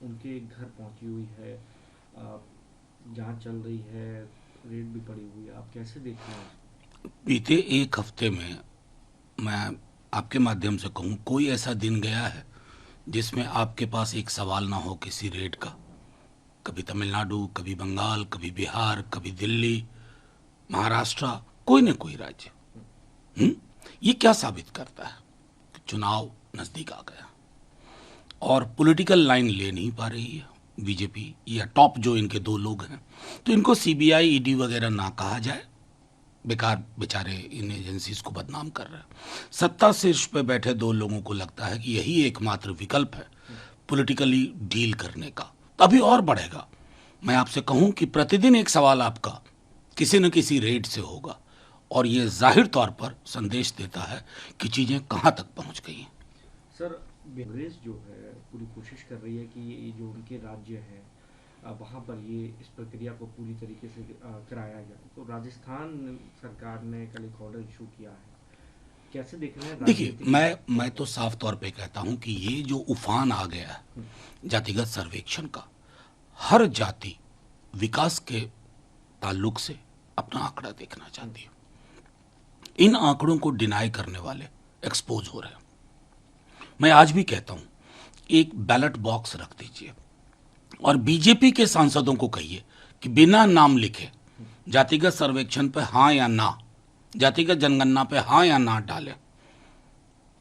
उनके घर पहुंची हुई है, जांच चल रही है, रेड भी पड़ी हुई है, आप कैसे देख रहे हैं? बीते एक हफ्ते में मैं आपके माध्यम से कहूँ, कोई ऐसा दिन गया है जिसमें आपके पास एक सवाल ना हो किसी रेड का? कभी तमिलनाडु, कभी बंगाल, कभी बिहार, कभी दिल्ली, महाराष्ट्र, कोई न कोई राज्य। हम्म? ये क्या साबित करता है कि चुनाव नजदीक आ गया और पॉलिटिकल लाइन ले नहीं पा रही है बीजेपी या टॉप जो इनके दो लोग हैं। तो इनको सीबीआई, ईडी वगैरह ना कहा जाए, बेकार बेचारे इन एजेंसीज को बदनाम कर रहे हैं। सत्ता शीर्ष पे बैठे दो लोगों को लगता है कि यही एकमात्र विकल्प है पॉलिटिकली डील करने का, तभी और बढ़ेगा। मैं आपसे कहूं कि प्रतिदिन एक सवाल आपका किसी न किसी रेड से होगा और ये जाहिर तौर पर संदेश देता है कि चीजें कहां तक पहुंच गई हैं। सर, कांग्रेस जो है पूरी कोशिश कर रही है कि ये जो उनके राज्य है वहाँ पर ये इस प्रक्रिया को पूरी तरीके से कराया जाए। तो राजस्थान सरकार ने कल एक ऑर्डर इशू किया है, कैसे देख रहे हैं? देखिए, मैं तो साफ तौर पे कहता हूं कि ये जो उफान आ गया है जातिगत सर्वेक्षण का, हर जाति विकास के ताल्लुक से अपना आंकड़ा देखना चाहती है। इन आंकड़ों को डिनाई करने वाले एक्सपोज हो रहे हैं। मैं आज भी कहता हूं, एक बैलेट बॉक्स रख दीजिए और बीजेपी के सांसदों को कहिए कि बिना नाम लिखे जातिगत सर्वेक्षण पे हाँ या ना, जातिगत जनगणना पे हाँ या ना डालें।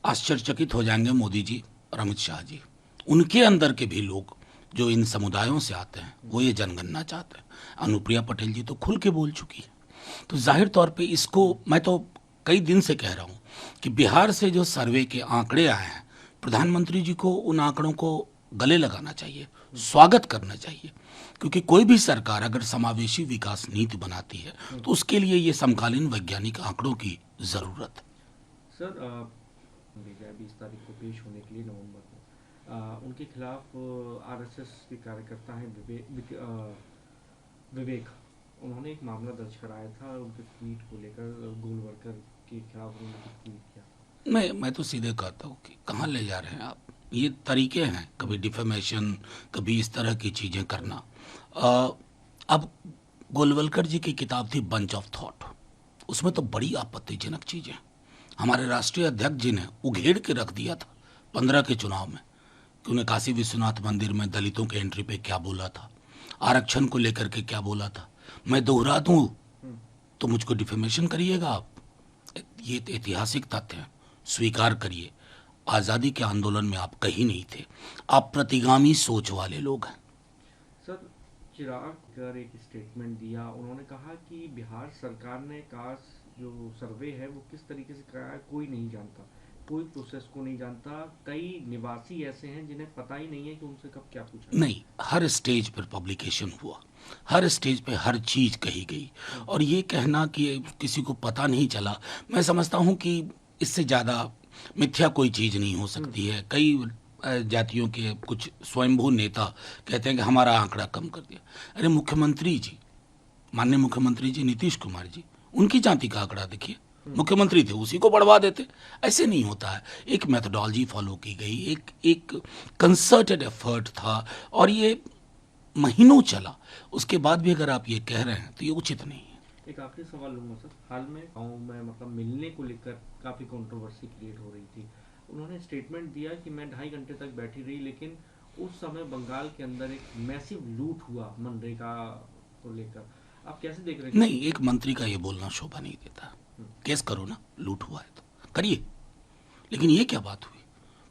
आश्चर्यचकित हो जाएंगे मोदी जी और अमित शाह जी। उनके अंदर के भी लोग जो इन समुदायों से आते हैं वो ये जनगणना चाहते हैं। अनुप्रिया पटेल जी तो खुल के बोल चुकी है। तो जाहिर तौर पे इसको मैं तो कई दिन से कह रहा हूं कि बिहार से जो सर्वे के आंकड़े आए हैं, प्रधानमंत्री जी को उन आंकड़ों को गले लगाना चाहिए, स्वागत करना चाहिए। क्योंकि कोई भी सरकार अगर समावेशी विकास नीति बनाती है तो उसके लिए ये समकालीन वैज्ञानिक आंकड़ों की जरूरत है। सर, भेजा है 20 तारीख को पेश होने के लिए नवंबर में। उनके खिलाफ आरएसएस के कार्यकर्ता हैं विवेक, उन्होंने एक मामला दर्ज कराया था उनके ट्वीट को लेकर, गोलवलकर के खिलाफ उन्होंने कुछ ट्वीट किया। मैं तो सीधे कहता हूँ कि कहाँ ले जा रहे हैं आप? ये तरीके हैं, कभी डिफेमेशन, कभी इस तरह की चीज़ें करना। अब गोलवलकर जी की किताब थी बंच ऑफ थॉट, उसमें तो बड़ी आपत्तिजनक चीज़ें हमारे राष्ट्रीय अध्यक्ष जी ने उघेड़ के रख दिया था 15 के चुनाव में कि उन्हें काशी विश्वनाथ मंदिर में दलितों के एंट्री पे क्या बोला था, आरक्षण को लेकर के क्या बोला था। मैं दोहरा दूं तो मुझको डिफेमेशन करिएगा आप? ये ऐतिहासिक तथ्य है, स्वीकार करिए। आज़ादी के आंदोलन में आप कहीं नहीं थे, आप प्रतिगामी सोच वाले लोग हैं। सर, चिराग कर एक स्टेटमेंट दिया, उन्होंने कहा कि बिहार सरकार ने कास्ट जो सर्वे है वो किस तरीके से कराया कोई नहीं जानता, कोई प्रोसेस को नहीं जानता। कई निवासी ऐसे हैं जिन्हें पता ही नहीं है कि उनसे कब क्या पूछा। नहीं, हर स्टेज पर पब्लिकेशन हुआ, हर स्टेज पे हर चीज कही गई, और ये कहना कि किसी को पता नहीं चला, मैं समझता हूं कि इससे ज्यादा मिथ्या कोई चीज नहीं हो सकती है। कई जातियों के कुछ स्वयंभू नेता कहते हैं कि हमारा आंकड़ा कम कर दिया। अरे मुख्यमंत्री जी, माननीय मुख्यमंत्री जी नीतीश कुमार जी, उनकी जाति का आंकड़ा देखिए, मुख्यमंत्री थे उसी को बढ़वा देते। ऐसे नहीं होता है। एक मेथोडोलॉजी फॉलो की गई, एक कंसर्टेड एफर्ट था और ये महीनों चला। उसके बाद भी अगर आप ये कह रहे हैं तो ये उचित नहीं है। एक आखिरी सवाल लूंगा सर, हाल में गाँव में मतलब मिलने को लेकर काफ़ी कंट्रोवर्सी क्रिएट हो रही थी। उन्होंने स्टेटमेंट दिया कि मैं 2.5 घंटे तक बैठी रही, लेकिन उस समय बंगाल के अंदर एक मैसिव लूट हुआ मनरेगा को लेकर। आप कैसे देख रहे हैं? नहीं, एक मंत्री का ये बोलना शोभा नहीं देता। केस करो ना, लूट हुआ है तो करिए, लेकिन ये क्या बात हुई?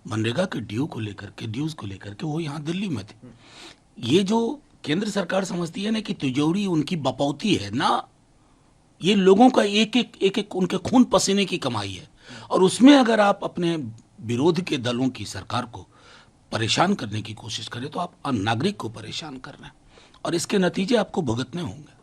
मनरेगा के ड्यूज को लेकर के वो यहाँ दिल्ली में थे। ये जो केंद्र सरकार समझती है ना कि तिजोरी उनकी बपौती है ना, ये लोगों का एक एक उनके खून पसीने की कमाई है, और उसमें अगर आप अपने विरोध के दलों की सरकार को परेशान करने की कोशिश करें तो आप नागरिक को परेशान कर रहे हैं, और इसके नतीजे आपको भुगतने होंगे।